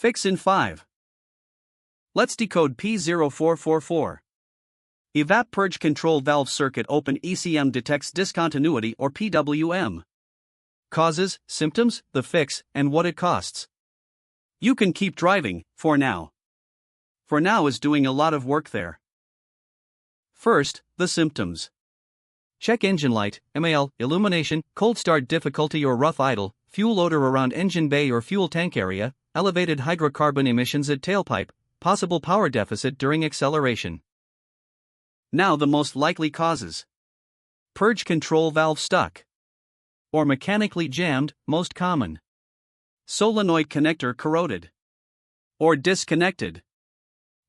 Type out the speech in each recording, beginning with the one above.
Fix in 5. Let's decode P0444. EVAP purge control valve circuit open ECM detects discontinuity or PWM. Causes, symptoms, the fix, and what it costs. You can keep driving, for now. For now is doing a lot of work there. First, the symptoms. Check engine light, MAL, illumination, cold start difficulty or rough idle, fuel odor around engine bay or fuel tank area, elevated hydrocarbon emissions at tailpipe, possible power deficit during acceleration. Now the most likely causes. Purge control valve stuck. Or mechanically jammed, most common. Solenoid connector corroded. Or disconnected.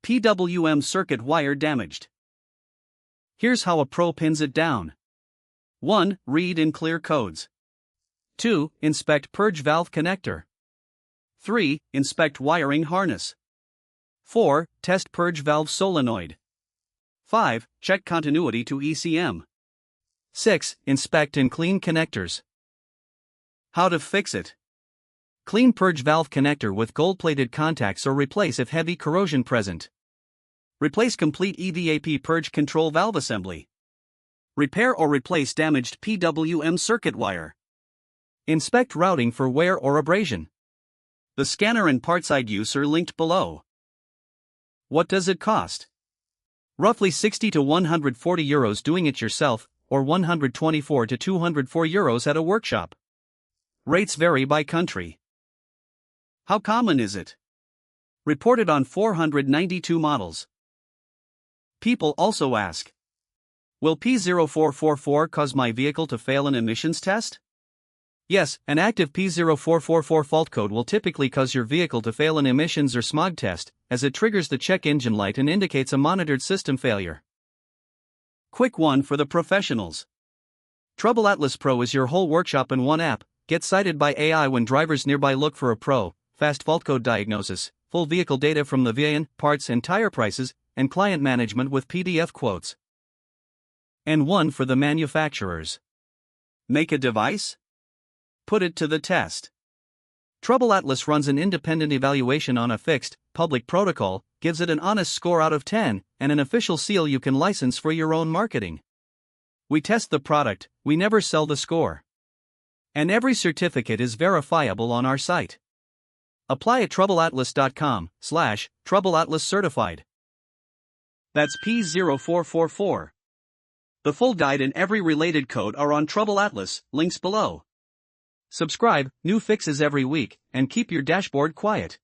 PWM circuit wire damaged. Here's how a pro pins it down. 1. Read in clear codes. 2. Inspect purge valve connector. 3. Inspect wiring harness. 4. Test purge valve solenoid. 5. Check continuity to ECM. 6. Inspect and clean connectors. How to fix it. Clean purge valve connector with gold-plated contacts or replace if heavy corrosion present. Replace complete EVAP purge control valve assembly. Repair or replace damaged PWM circuit wire. Inspect routing for wear or abrasion. The scanner and partside use are linked below. What does it cost? Roughly 60 to 140 euros doing it yourself, or 124 to 204 euros at a workshop. Rates vary by country. How common is it? Reported on 492 models. People also ask, will P0444 cause my vehicle to fail an emissions test? Yes, an active P0444 fault code will typically cause your vehicle to fail an emissions or smog test, as it triggers the check engine light and indicates a monitored system failure. Quick one for the professionals. TroubleAtlas Pro is your whole workshop in one app. Get cited by AI when drivers nearby look for a pro, fast fault code diagnosis, full vehicle data from the VIN, parts and tire prices, and client management with PDF quotes. And one for the manufacturers. Make a device? Put it to the test. TroubleAtlas runs an independent evaluation on a fixed, public protocol, gives it an honest score out of 10, and an official seal you can license for your own marketing. We test the product, we never sell the score. And every certificate is verifiable on our site. Apply at TroubleAtlas.com/TroubleAtlas certified. That's P0444. The full guide and every related code are on TroubleAtlas, links below. Subscribe, new fixes every week, and keep your dashboard quiet.